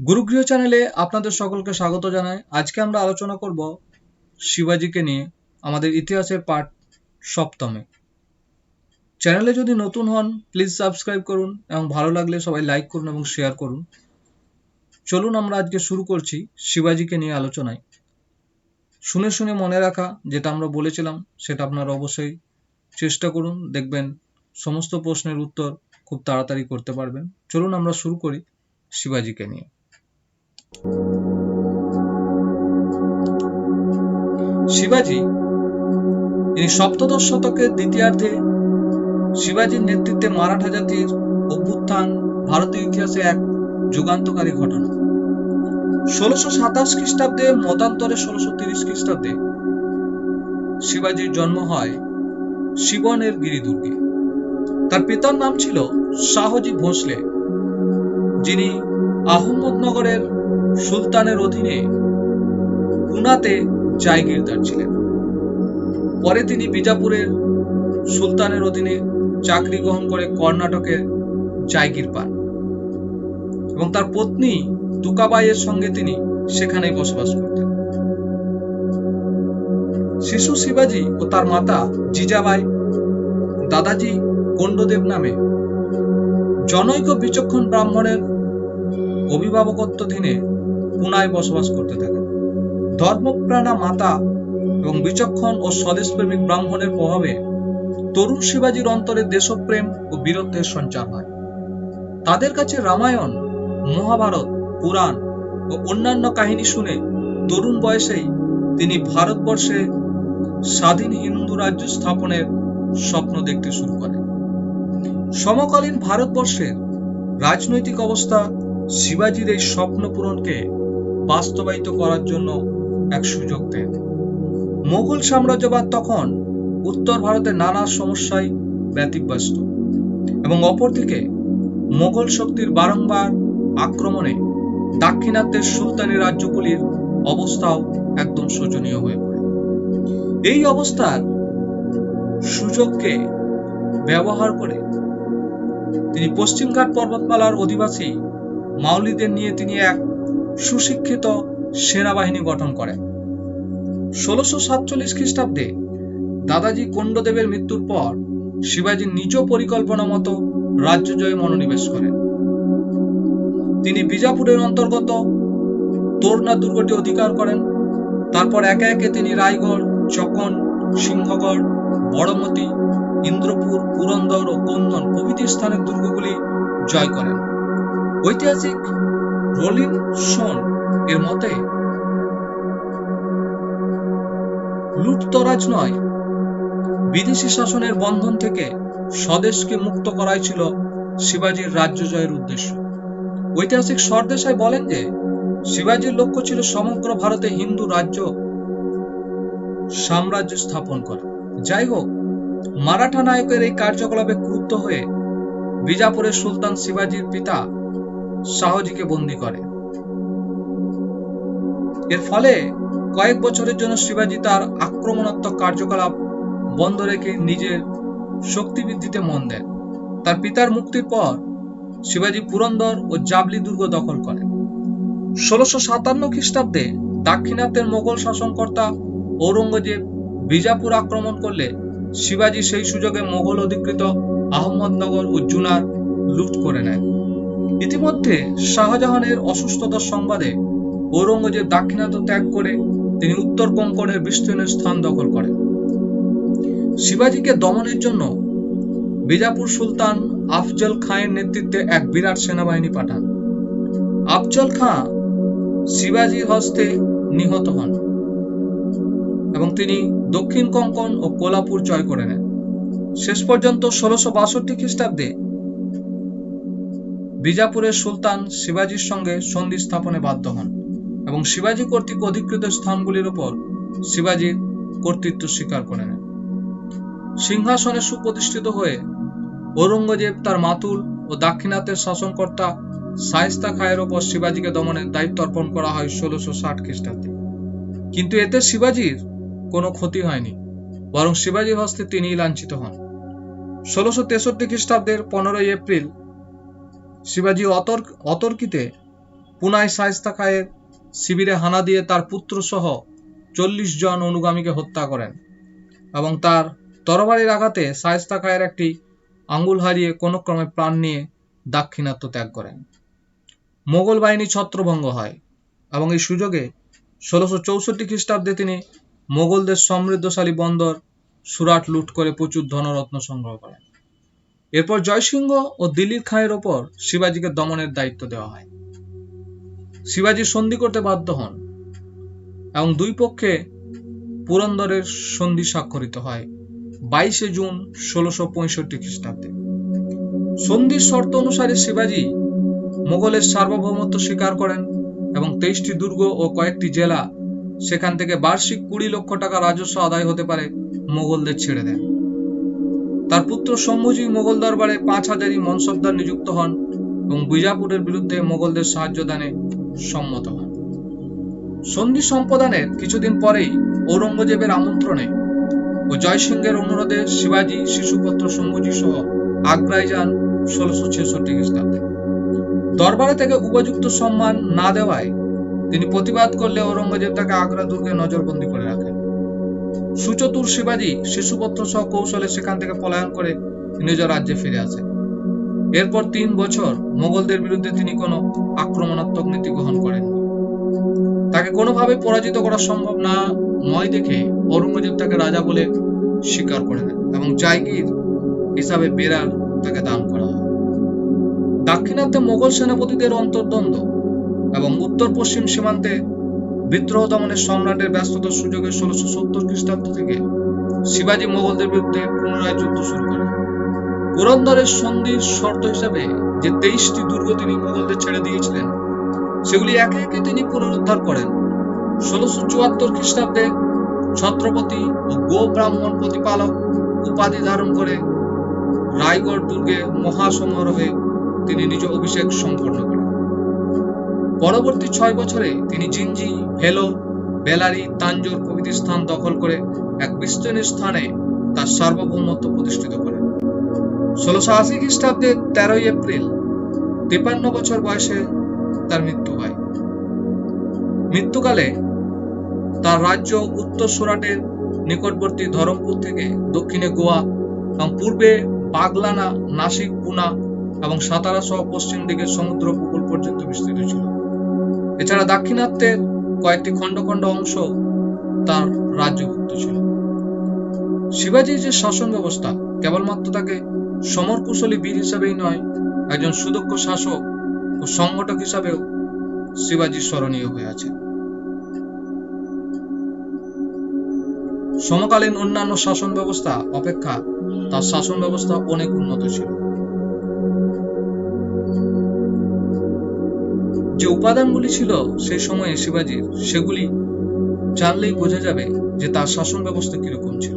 গুরুগৃহ চ্যানেলে আপনাদের সকলকে স্বাগত জানাই। আজকে আমরা আলোচনা করব শিবাজিকে নিয়ে, আমাদের ইতিহাসের পাঠ সপ্তমে। চ্যানেলে যদি নতুন হন প্লিজ সাবস্ক্রাইব করুন এবং ভালো লাগলে সবাই লাইক করুন এবং শেয়ার করুন। চলুন আমরা আজকে শুরু করছি শিবাজিকে নিয়ে আলোচনায়। শুনে শুনে মনে রাখা, যেটা আমরা বলেছিলাম সেটা আপনারা অবশ্যই চেষ্টা করুন, দেখবেন সমস্ত প্রশ্নের উত্তর খুব তাড়াতাড়ি করতে পারবেন। চলুন আমরা শুরু করি শিবাজিকে নিয়ে। শিবাজি তিনি সপ্তদশ শতকের দ্বিতীয়ার্ধে শিবাজির নেতৃত্বে মারাঠা জাতির অভ্যুত্থান ভারতীয় ইতিহাসে এক যুগান্তকারী ঘটনা। 1627 খ্রিস্টাব্দে মতান্তরে 1630 খ্রিস্টাব্দে শিবাজির জন্ম হয় শিবনের গিরিদুর্গে। তার পিতার নাম ছিল শাহজি ভোঁসলে, যিনি আহমদনগরের সুলতানের অধীনে পুনাতে জায়গিরদার ছিলেন। পরে তিনি বিজাপুরের সুলতানের অধীনে চাকরি গ্রহণ করে কর্ণাটকে জায়গির পান এবং তার পত্নী তুকাবাইয়ের সঙ্গে তিনি সেখানেই বসবাস করতেন। শিশু শিবাজি ও তার মাতা জিজাবাই দাদাজি কোন্ডদেব নামে জনৈক বিচক্ষণ ব্রাহ্মণের অভিভাবকত্বাধীনে পুনায় বসবাস করতে থাকেন। ধর্মপ্রাণা মাতা এবং বিচক্ষণ ও স্বদেশপ্রেমিক ব্রাহ্মণের প্রভাবে তরুণ শিবাজির অন্তরে দেশপ্রেম ও বীরত্বের সঞ্চার হয়। তাদের কাছে রামায়ণ, মহাভারত, পুরাণ ও অন্যান্য কাহিনী শুনে তরুণ বয়সেই তিনি ভারতবর্ষে স্বাধীন হিন্দু রাজ্য স্থাপনের স্বপ্ন দেখতে শুরু করেন। সমকালীন ভারতবর্ষের রাজনৈতিক অবস্থা শিবাজির এই স্বপ্ন পূরণকে বাস্তবায়িত করার জন্য এক সুযোগ দেয়। মোগল সাম্রাজ্যবাদ তখন উত্তর ভারতের নানা সমস্যায় ব্যতিব্যস্ত এবং অপরদিকে মোগল শক্তির বারংবার আক্রমণে দাক্ষিণাত্যের সুলতানি রাজ্যগুলির অবস্থাও একদম শোচনীয় হয়ে পড়ে। এই অবস্থার সুযোগকে ব্যবহার করে তিনি পশ্চিমঘাট পর্বতমালার অধিবাসী মাউলিদের নিয়ে তিনি এক সুশিক্ষিত সেনাবাহিনী গঠন করেন। 1647 খ্রিস্টাব্দে দাদাজি কোন্ডদেবের মৃত্যুর পর শিবাজি নিজ পরিকল্পনা মতো রাজ্য জয়ে মনোনিবেশ করেন। তিনি বিজাপুরের অন্তর্গত তোরনা দুর্গটি অধিকার করেন। তারপর একে একে তিনি রায়গড়, চকন, সিংহগড়, বড়মতি, ইন্দ্রপুর, পুরন্দর ও কন্দন প্রভৃতি স্থানের দুর্গগুলি জয় করেন। ঐতিহাসিক রোলিং স্টোন এর মতে লুটতরাজ নয়, বিদেশি শাসনের বন্ধন থেকে স্বদেশকে মুক্ত করাই ছিল শিবাজির রাজ্য জয়ের উদ্দেশ্য। ঐতিহাসিক সরদেশাই বলেন যে শিবাজির লক্ষ্য ছিল সমগ্র ভারতে হিন্দু রাজ্য সাম্রাজ্য স্থাপন করা। যাই হোক, মারাঠা নায়কের এই কার্যকলাপে ক্রুদ্ধ হয়ে বিজাপুরের সুলতান শিবাজির পিতা শাহজিকে বন্দী করে। এর ফলে কয়েক বছরের জন্য শিবাজি তার আক্রমণাত্মক কার্যকলাপ বন্ধ রেখে নিজের শক্তি বৃদ্ধিতে মন দেন। তার পিতার মুক্তির পর শিবাজি পুরন্দর ও জাবলি দুর্গ দখল করেন। 1657 খ্রিস্টাব্দে দাক্ষিণাত্যের মোগল শাসনকর্তা ঔরঙ্গজেব বিজাপুর আক্রমণ করলে শিবাজি সেই সুযোগে মোগল অধিকৃত আহমদনগর ও জুনার লুট করে নেন। ইতিমধ্যে শাহজাহানের অসুস্থতার সংবাদে ঔরঙ্গজেব দাক্ষিণাত্য ত্যাগ করে তিনি উত্তর কোঙ্কণের বিস্তীর্ণ স্থান দখল করেন। শিবাজিকে দমনের জন্য বিজাপুর সুলতান আফজল খাঁয়ের নেতৃত্বে এক বিরাট সেনাবাহিনী পাঠান। আফজল খাঁ শিবাজির হস্তে নিহত হন এবং তিনি দক্ষিণ কোঙ্কণ ও কোলাপুর জয় করে নেন। শেষ পর্যন্ত 1662 খ্রিস্টাব্দে বিজাপুরের সুলতান শিবাজির সঙ্গে সন্ধি স্থাপনে বাধ্য হন এবং শিবাজি কর্তৃক অধিকৃত স্থানগুলির উপর শিবাজির কর্তৃত্ব স্বীকার করে নেন। সিংহাসনে সুপ্রতিষ্ঠিত হয়ে ঔরঙ্গজেব তার মাতুল ও দাক্ষিণাত্যের শাসনকর্তা শায়েস্তা খাঁয়ের ওপর শিবাজিকে দমনের দায়িত্ব অর্পণ করা হয় 1660 খ্রিস্টাব্দে। কিন্তু এতে শিবাজির কোনো ক্ষতি হয়নি, বরং শিবাজির হস্তে তিনিই লাঞ্ছিত হন। 1663 খ্রিস্টাব্দের 15 এপ্রিল শিবাজি অতর্কিতে পুনায় শায়েস্তা খাঁয়ের শিবিরে হানা দিয়ে তার পুত্র সহ 40 জন অনুগামীকে হত্যা করেন এবং তার তরবারির আঘাতে শায়েস্তা খাঁয়ের একটি আঙ্গুল হারিয়ে কোনো ক্রমে প্রাণ নিয়ে দাক্ষিণাত্য ত্যাগ করেন। মোগল বাহিনী ছত্রভঙ্গ হয় এবং এই সুযোগে 1664 খ্রিস্টাব্দে তিনি মোগলদের সমৃদ্ধশালী বন্দর সুরাট লুট করে প্রচুর ধনরত্ন সংগ্রহ করেন। এরপর জয়সিংহ ও দিল্লির খাঁয়ের ওপর শিবাজীকে দমনের দায়িত্ব দেওয়া হয়। শিবাজী সন্ধি করতে বাধ্য হন এবং দুই পক্ষে পুরন্দরের সন্ধি স্বাক্ষরিত হয় 22 জুন 1665 খ্রিস্টাব্দে। সন্ধির শর্ত অনুসারে শিবাজী মোগলের সার্বভৌমত্ব স্বীকার করেন এবং 23টি দুর্গ ও কয়েকটি জেলা সেখান থেকে বার্ষিক 20 লক্ষ টাকা রাজস্ব আদায় হতে পারে মোগলদের ছেড়ে দেন। তার পুত্র শম্ভুজি মোগল দরবারে 5000 মনসবদার নিযুক্ত হন এবং বিজাপুরের বিরুদ্ধে মোগলদের সাহায্য দানে সম্মত হন। সন্ধি সম্পাদনের কিছুদিন পরেই ঔরঙ্গজেবের আমন্ত্রণে ও জয়সিংহের অনুরোধে শিবাজী শিশুপুত্র শম্ভুজি সহ আগ্রায় যান 1666 খ্রিস্টাব্দে। দরবারে থেকে উপযুক্ত সম্মান না দেওয়ায় তিনি প্রতিবাদ করলে ঔরঙ্গজেব তাকে আগ্রা দুর্গে নজরবন্দি করে রাখেন। সুচতুর শিবাজী শিশুপুত্র সহ কৌশলে সেখান থেকে পলায়ন করে নিজ রাজ্যে ফিরে আসেন। এরপর 3 বছর মোগলদের বিরুদ্ধে তিনি কোনো আক্রমণাত্মক নীতি গ্রহণ করেন। তাকে কোনোভাবে পরাজিত করা সম্ভব না নয় দেখে ঔরঙ্গজেব তাকে রাজা বলে স্বীকার করে নেন এবং জায়গির হিসাবে বেরার তাকে দান করা হয়। দাক্ষিণাত্যে মোগল সেনাপতিদের অন্তর্দ্বন্দ্ব এবং উত্তর পশ্চিম সীমান্তে বিদ্রোহ দমনের সম্রাটের ব্যস্ততার সুযোগে 1670 খ্রিস্টাব্দ থেকে শিবাজী মোগলদের বিরুদ্ধে পুনরায় যুদ্ধ শুরু করেন। পুরন্দরের সন্ধির শর্ত হিসাবে যে 23টি দুর্গ তিনি মোগলদের ছেড়ে দিয়েছিলেন সেগুলি একে একে তিনি পুনরুদ্ধার করেন। 1674 খ্রিস্টাব্দে ছত্রপতি ও গো ব্রাহ্মণ প্রতিপালক উপাধি ধারণ করে রায়গড় দুর্গে মহাসমারোহে তিনি নিজ অভিষেক সম্পন্ন করেন। পরবর্তী 6 বছরে তিনি জিঞ্জি, ভেলোর, বেলারি, তাঞ্জোর প্রভৃতি স্থান দখল করে এক বিস্তীর্ণ স্থানে তার সার্বভৌমত্ব প্রতিষ্ঠিত করেন। 1680 খ্রিস্টাব্দে 13 এপ্রিল 53 বছর বয়সে তার মৃত্যু হয়। মৃত্যুকালে তার রাজ্য উত্তর সুরাটের নিকটবর্তী ধরমপুর থেকে দক্ষিণে গোয়া এবং পূর্বে বাগলানা, নাসিক, পুনা এবং সাতারা সহ পশ্চিম দিকে সমুদ্র উপকূল পর্যন্ত বিস্তৃত ছিল। এছাড়া দাক্ষিণাত্যের কয়েকটি খণ্ড খণ্ড অংশ তার রাজ্যভুক্ত ছিল। শিবাজীর যে শাসন ব্যবস্থা কেবলমাত্র তাকে সমরকুশলী বীর হিসাবেই নয়, একজন সুদক্ষ শাসক ও সংগঠক হিসাবেও শিবাজী স্মরণীয় হয়ে আছে। সমকালীন অন্যান্য শাসন ব্যবস্থা অপেক্ষা তার শাসন ব্যবস্থা অনেক উন্নত ছিল। যে উপাদানগুলি ছিল সেই সময়ে শিবাজীর, সেগুলি জানলেই বোঝা যাবে যে তার শাসন ব্যবস্থা কিরকম ছিল।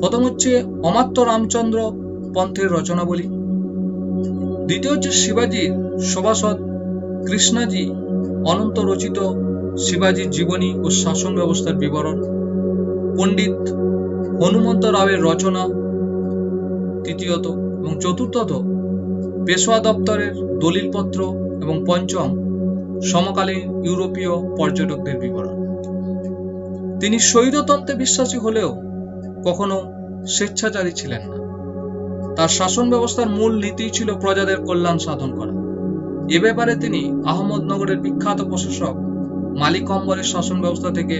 প্রথম হচ্ছে অমাত্য রামচন্দ্র পন্থের রচনাবলী। দ্বিতীয় হচ্ছে শিবাজীর সভাসদ কৃষ্ণাজি অনন্ত রচিত শিবাজীর জীবনী ও শাসন ব্যবস্থার বিবরণ। পণ্ডিত হনুমন্ত রাওয়ের রচনা তৃতীয়ত, এবং চতুর্থত পেশোয়া দপ্তরের দলিলপত্র, এবং পঞ্চম সমকালীন ইউরোপীয় পর্যটকদের বিবরণ। তিনি স্বৈরতন্ত্রে বিশ্বাসী হলেও কখনো স্বেচ্ছাচারী ছিলেন না। তার শাসন ব্যবস্থার মূল নীতি ছিল প্রজাদের কল্যাণ সাধন করা। এ ব্যাপারে তিনি আহমদনগরের বিখ্যাত প্রশাসক মালিক অম্বরের শাসন ব্যবস্থা থেকে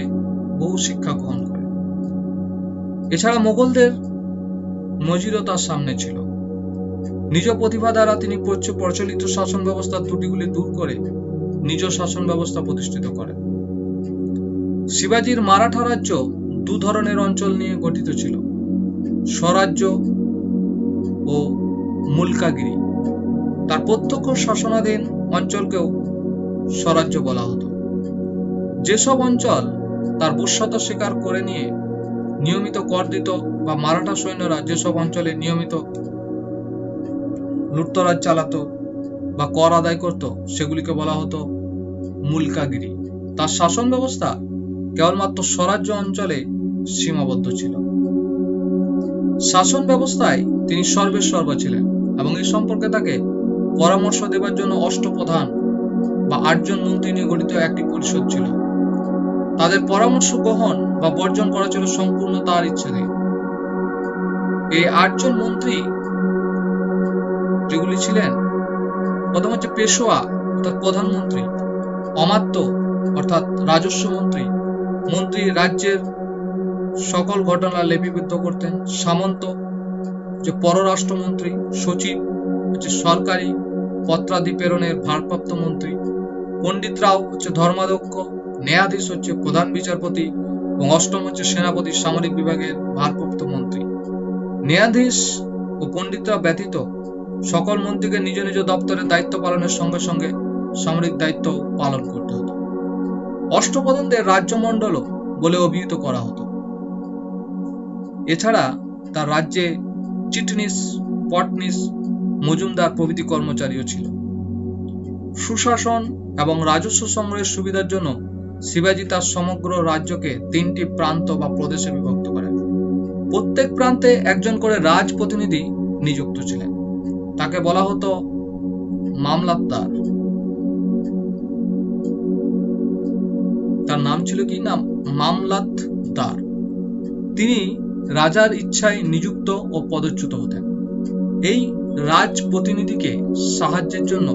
বহু শিক্ষা গ্রহণ করেন। এছাড়া মোগলদের নজিরও তার সামনে ছিল। নিজ প্রতিভা দ্বারা তিনি প্রচলিত শাসন ব্যবস্থার ত্রুটিগুলি দূর করে নিজ শাসন ব্যবস্থা প্রতিষ্ঠিত করেন। শিবাজীর মারাঠা রাজ্য 2 ধরনের অঞ্চল নিয়ে গঠিত ছিল, স্বরাজ্য ও মুলকাগিরি। তার প্রত্যক্ষ শাসনাধীন অঞ্চলকেও স্বরাজ্য বলা হতো। যেসব অঞ্চল তার বশ্যতা স্বীকার করে নিয়ে নিয়মিত কর দিত, বা মারাঠা সৈন্যরা যেসব অঞ্চলে নিয়মিত লুটতরাজ চালাতো বা কর আদায় করত, সেগুলিকে বলা হতো মুলকাগিরি। তার শাসন ব্যবস্থা কেবলমাত্র স্বরাজ্য অঞ্চলে সীমাবদ্ধ ছিল। শাসন ব্যবস্থায় তিনি সর্বেসর্বা ছিলেন এবং এই সম্পর্কে তাকে পরামর্শ দেবার জন্য অষ্টপ্রধান বা 8 জন মন্ত্রী নিয়ে গঠিত একটি পরিষদ ছিল। তাদের পরামর্শ গ্রহণ বা বর্জন করা ছিল সম্পূর্ণ তার ইচ্ছাধীন। এই 8 জন মন্ত্রী যেগুলি ছিলেন, প্রথম হচ্ছে পেশোয়া অর্থাৎ প্রধানমন্ত্রী, অমাত্য অর্থাৎ রাজস্ব মন্ত্রী, মন্ত্রী রাজ্যের সকল ঘটনা লিপিবদ্ধ করতেন, সামন্ত যে পররাষ্ট্রমন্ত্রী, সচিব হচ্ছে সরকারি পত্রাদি প্রেরণের ভারপ্রাপ্ত মন্ত্রী, পণ্ডিতরাও হচ্ছে ধর্মাধ্যক্ষ, ন্যায়াধীশ হচ্ছে প্রধান বিচারপতি এবং অষ্টম হচ্ছে সেনাপতি সামরিক বিভাগের ভারপ্রাপ্ত মন্ত্রী। ন্যায়াধীশ ও পণ্ডিতরা ব্যতীত সকল মন্ত্রীকে নিজ নিজ দপ্তরের দায়িত্ব পালনের সঙ্গে সঙ্গে সামরিক দায়িত্ব পালন করতে হতো। অষ্টপ্রধানদের রাজ্যমণ্ডলও বলে অভিহিত করা হতো। এছাড়া তার রাজ্যে চিটনিস, পটনিস, মজুমদার প্রভৃতি কর্মচারীও ছিল। সুশাসন এবং রাজস্ব সংগ্রহের সুবিধার জন্য শিবাজি তার সমগ্র রাজ্যকে 3টি প্রান্ত বা প্রদেশে বিভক্ত করেন। প্রত্যেক প্রান্তে একজন করে রাজ প্রতিনিধি নিযুক্ত ছিলেন। তাকে বলা হতো মামলাতদার। তার নাম ছিল কি? নাম মামলাতদার। তিনি রাজার ইচ্ছায় নিযুক্ত ও পদচ্যুত হতেন। এই রাজ প্রতিনিধিকে সাহায্যের জন্য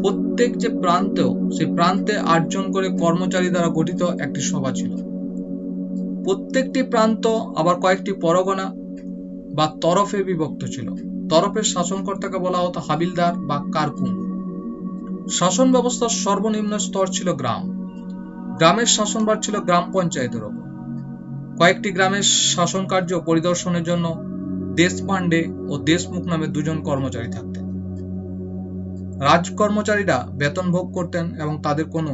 প্রত্যেক যে প্রান্ত, সেই প্রান্তে 8 জন করে কর্মচারী দ্বারা গঠিত একটি সভা ছিল। প্রত্যেকটি প্রান্ত আবার কয়েকটি পরগনা বা তরফে বিভক্ত ছিল। তরফের শাসনকর্তাকে বলা হতো হাবিলদার বা কারকুন। শাসন ব্যবস্থার সর্বনিম্ন স্তর ছিল গ্রাম। গ্রামের শাসনভার ছিল গ্রাম পঞ্চায়েতের ওপর। কয়েকটি গ্রামের শাসন কার্য পরিদর্শনের জন্য দেশপান্ডে ও দেশমুখ নামে 2 জন কর্মচারী থাকতেন। রাজকর্মচারীরা বেতন ভোগ করতেন এবং তাদের কোনো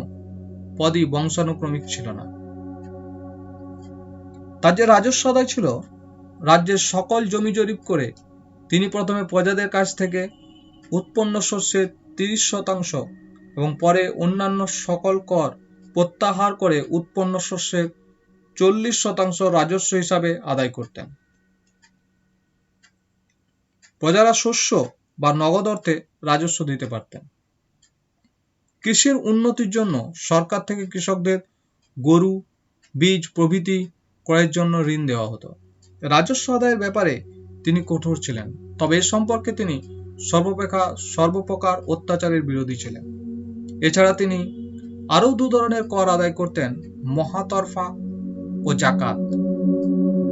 পদই বংশানুক্রমিক ছিল না। তার যে রাজস্ব আদায় ছিল, রাজ্যের সকল জমি জরিপ করে তিনি প্রথমে প্রজাদের কাছ থেকে উৎপন্ন শস্যের 30% এবং পরে অন্যান্য সকল কর প্রত্যাহার করে উৎপন্ন শস্যের 40% রাজস্ব হিসাবে আদায় করতেন। প্রজারা শস্য বা নগদ অর্থে রাজস্ব দিতে পারতেন। কৃষির উন্নতির জন্য সরকার থেকে কৃষকদের গরু, বীজ প্রভৃতি ক্রয়ের জন্য ঋণ দেওয়া হতো। রাজস্ব আদায়ের ব্যাপারে তিনি কঠোর ছিলেন, তবে এ সম্পর্কে তিনি সর্বপ্রকার অত্যাচারের বিরোধী ছিলেন। এছাড়া তিনি আরও 2 ধরনের কর আদায় করতেন, মহাতরফা ও জাকাত।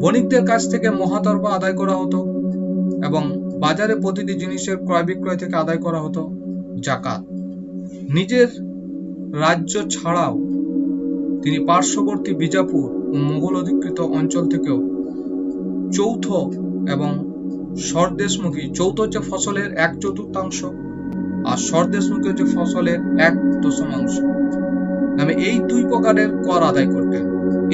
বণিকদের কাছ থেকে মহাতরফা আদায় করা হতো এবং বাজারে প্রতিটি জিনিসের ক্রয় বিক্রয় থেকে আদায় করা হতো জাকাত। নিজের রাজ্য ছাড়াও তিনি পার্শ্ববর্তী বিজাপুর ও মোগল অধিকৃত অঞ্চল থেকেও চৌথ এবং স্বদেশমুখী, চৌথ হচ্ছে ফসলের 1/4 আর স্বদেশমুখী হচ্ছে ফসলের 1/10 নামে এই 2 প্রকারের কর আদায় করতেন।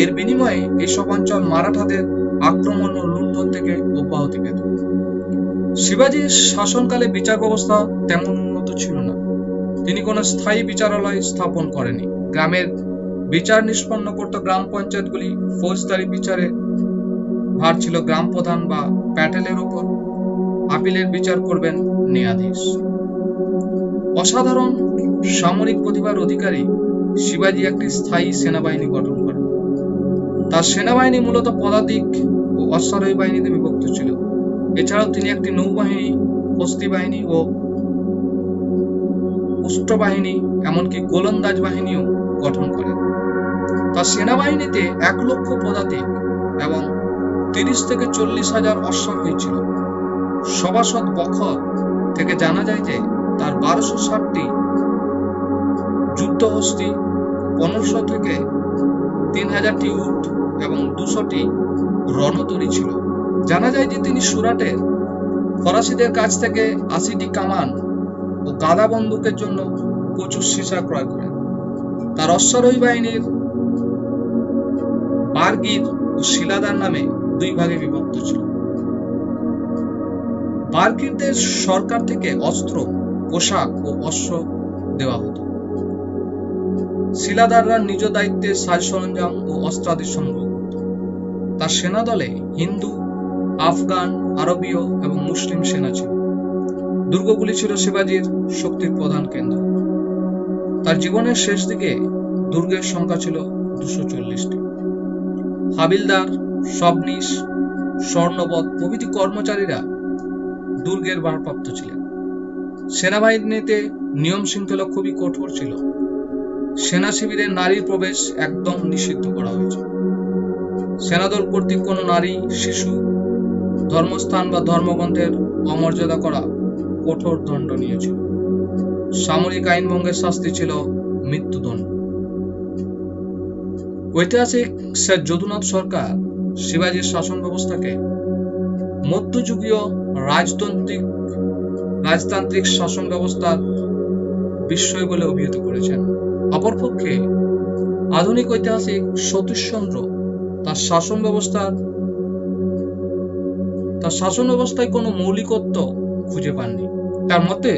এর বিনিময়ে এইসব অঞ্চল মারাঠাদের আক্রমণ ও লুণ্ঠন থেকে অব্যাহতি পেত। শিবাজির শাসনকালে বিচার ব্যবস্থা তেমন উন্নত ছিল না। তিনি কোনো স্থায়ী বিচারালয় স্থাপন করেনি। গ্রামের বিচার নিষ্পন্ন করত গ্রাম পঞ্চায়েতগুলি। ফৌজদারি বিচারে ভার ছিল গ্রাম প্রধান বা প্যাটেলের উপর। আপিলের বিচার করবেন ন্যায়াধীশ। অসাধারণ সামরিক প্রতিভার অধিকারী শিবাজি একটি স্থায়ী সেনাবাহিনী গঠন করেন। তার সেনাবাহিনী মূলত পদাতিক ও অশ্বারোহী বাহিনীতে বিভক্ত ছিল। এছাড়াও তিনি একটি নৌবাহিনী, হস্তি বাহিনী ও উষ্ট্র বাহিনী, এমনকি গোলন্দাজ বাহিনীও গঠন করেন। তার সেনাবাহিনীতে 1 লক্ষ পদাতিক এবং 30 থেকে 40,000 অশ্বারোহী ছিল। সভাসদ বখর থেকে জানা যায় যে তার 1260টি যুদ্ধহস্তি, 1500 থেকে 3000টি উট এবং 200টি রণতরী ছিল। জানা যায় যে তিনি সুরাটের ফরাসিদের কাছ থেকে 80টি কামান ও গাদা বন্দুকের জন্য প্রচুর সীসা ক্রয় করেন। তার অশ্বারোহী বাহিনীর বারগির ও শিলাদার নামে 2 ভাগে বিভক্ত ছিল। বারগিরদের সরকার থেকে অস্ত্র, পোশাক ও অশ্ব দেওয়া হতো। শিলাদাররা নিজ দায়িত্বে সাজ সরঞ্জাম ও অস্ত্রাদি সংগ্রহ করত। তার সেনা দলে হিন্দু, আফগান, আরবীয় এবং মুসলিম সেনা ছিল। দুর্গগুলি ছিল শিবাজির শক্তির প্রধান কেন্দ্র। তার জীবনের শেষ দিকে দুর্গের সংখ্যা ছিল 240টি। হাবিলদার, সবনিশ, স্বর্ণবৎ প্রভৃতি কর্মচারীরা দুর্গের ভারপ্রাপ্ত ছিলেন। সেনাবাহিনীতে নিয়ম শৃঙ্খলা খুবই কঠোর ছিল। সেনা শিবিরে নারীর প্রবেশ একদম নিষিদ্ধ করা হয়েছে। সেনাদল কর্তৃক কোনো নারী, শিশু, ধর্মস্থান বা ধর্মগ্রন্থের অমর্যাদা করা কঠোর দণ্ডনীয় ছিল। সামরিক আইন ভঙ্গের শাস্তি ছিল মৃত্যুদণ্ড। ঐতিহাসিক স্যার যদুনাথ সরকার শিবাজীর শাসন ব্যবস্থাকে মধ্যযুগীয় রাজতান্ত্রিক শাসন ব্যবস্থার বিস্ময় বলে অভিহিত করেছেন। অপরপক্ষে আধুনিক ঐতিহাসিক সতীশচন্দ্র তার শাসন ব্যবস্থায় কোনো মৌলিকত্ব খুঁজে পাননি। তার মতে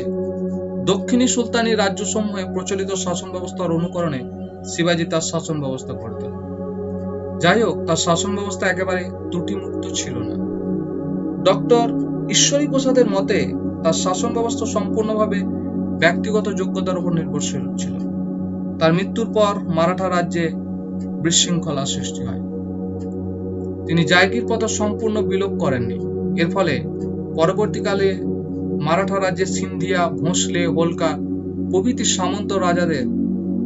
দক্ষিণী সুলতানি রাজ্যসমূহে প্রচলিত শাসন ব্যবস্থার অনুকরণে শিবাজী তার শাসন ব্যবস্থা করতেন। যাই হোক, তার শাসন ব্যবস্থা একেবারে ত্রুটিমুক্ত ছিল না। ডক্টর ঈশ্বরী প্রসাদের মতে তার শাসন ব্যবস্থা সম্পূর্ণভাবে ব্যক্তিগত যোগ্যতার উপর নির্ভরশীল ছিল। তার মৃত্যুর পর মারাঠা রাজ্যে বিশৃঙ্খলা সৃষ্টি হয়। তিনি জায়গির প্রথা সম্পূর্ণ বিলোপ করেননি। এর ফলে পরবর্তীকালে মারাঠা রাজ্যে সিন্ধিয়া, ভোঁসলে, হোলকার প্রভৃতি সামন্ত রাজাদের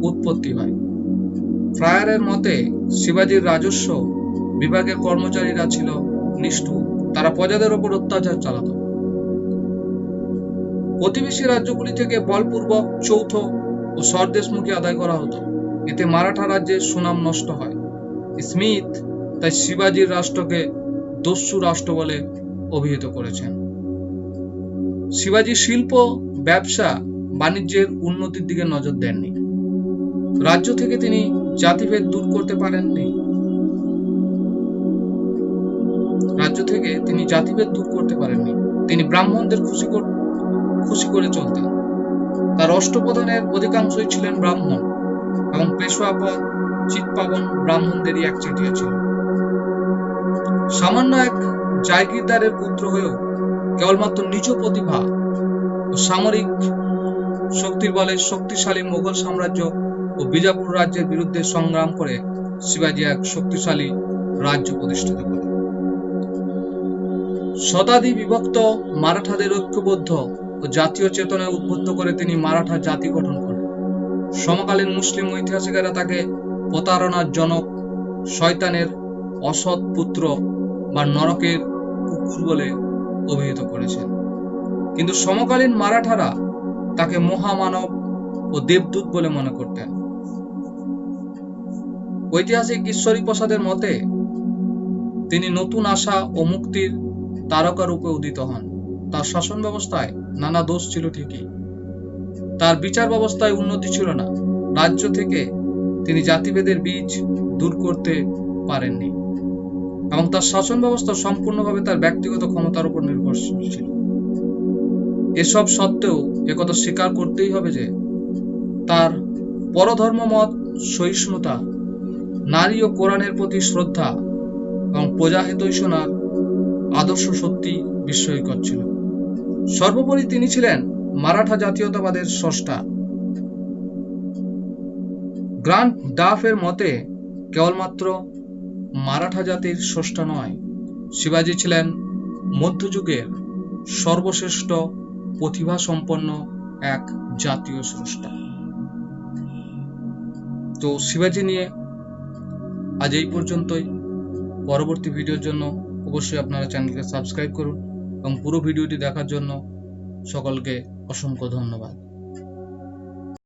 উৎপত্তি হয়। ফ্রায়ারের মতে শিবাজীর রাজস্ব বিভাগের কর্মচারীরা ছিল নিষ্ঠুর। তারা প্রজাদের উপর অত্যাচার চালাত। প্রতিবেশী রাজ্যগুলি থেকে বলপূর্বক চৌথ ও স্বদেশমুখী আদায় করা হতো। এতে মারাঠা রাজ্যের সুনাম নষ্ট হয়। স্মিথ তাই শিবাজীর রাষ্ট্রকে দস্যু রাষ্ট্র বলে অভিহিত করেছেন। শিবাজী শিল্প, ব্যবসা, বাণিজ্যের উন্নতির দিকে নজর দেননি। রাজ্য থেকে তিনি জাতিভেদ দূর করতে পারেননি। তিনি ব্রাহ্মণদের খুশি করে চলতেন। তার অষ্টপ্রধানের অধিকাংশই ছিলেন ব্রাহ্মণ এবং পেশোয়া পদ, চিৎপাবন ব্রাহ্মণদেরই একচেটিয়া ছিল। সামান্য এক জায়গিরদারের পুত্র হয়েও কেবলমাত্র নিজ প্রতিভা ও সামরিক শক্তির বলে শক্তিশালী মোগল সাম্রাজ্য ও বিজাপুর রাজ্যের বিরুদ্ধে সংগ্রাম করে শিবাজী এক শক্তিশালী রাজ্য প্রতিষ্ঠিত করেন। শতাব্দী বিভক্ত মারাঠাদের ঐক্যবদ্ধ ও জাতীয় চেতনায় উদ্বুদ্ধ করে তিনি মারাঠা জাতি গঠন করেন। সমকালীন মুসলিম ঐতিহাসিকেরা তাকে প্রতারণার জনক, শয়তানের অসৎ পুত্র বা নরকের কুকুর বলে অভিহিত করেছেন। কিন্তু সমকালীন মারাঠারা তাকে মহামানব ও দেবদূত বলে মনে করতেন। ঐতিহাসিক ঈশ্বরী প্রসাদের মতে তিনি নতুন আশা ও মুক্তির তারকা রূপে উদিত হন। তার শাসন ব্যবস্থায় নানা দোষ ছিল ঠিকই, তার বিচার ব্যবস্থায় উন্নতি ছিল না। রাজ্য থেকে তিনি জাতিভেদের বীজ দূর করতে পারেননি এবং তার শাসন ব্যবস্থা সম্পূর্ণভাবে তার ব্যক্তিগত ক্ষমতার উপর নির্ভরশীল ছিল। এসব সত্ত্বেও একথা স্বীকার করতেই হবে যে তার পরধর্মমত সহিষ্ণুতা, নারী ও কোরআনের প্রতি শ্রদ্ধা এবং প্রজাহিতৈষণার আদর্শ সত্যি বিস্ময়কর ছিল। সর্বোপরি তিনি ছিলেন মারাঠা জাতীয়তাবাদের স্রষ্টা। গ্র্যান্ড ডাফের মতে কেবলমাত্র মারাঠা জাতির স্রষ্টা নয়, শিবাজী ছিলেন মধ্যযুগের সর্বশ্রেষ্ঠ প্রতিভা সম্পন্ন এক জাতীয় স্রষ্টা। তো শিবাজী নিয়ে আজ এই পর্যন্তই। পরবর্তী ভিডিওর জন্য অবশ্যই আপনারা চ্যানেলকে সাবস্ক্রাইব করুন এবং পুরো ভিডিওটি দেখার জন্য সকলকে অসংখ্য ধন্যবাদ।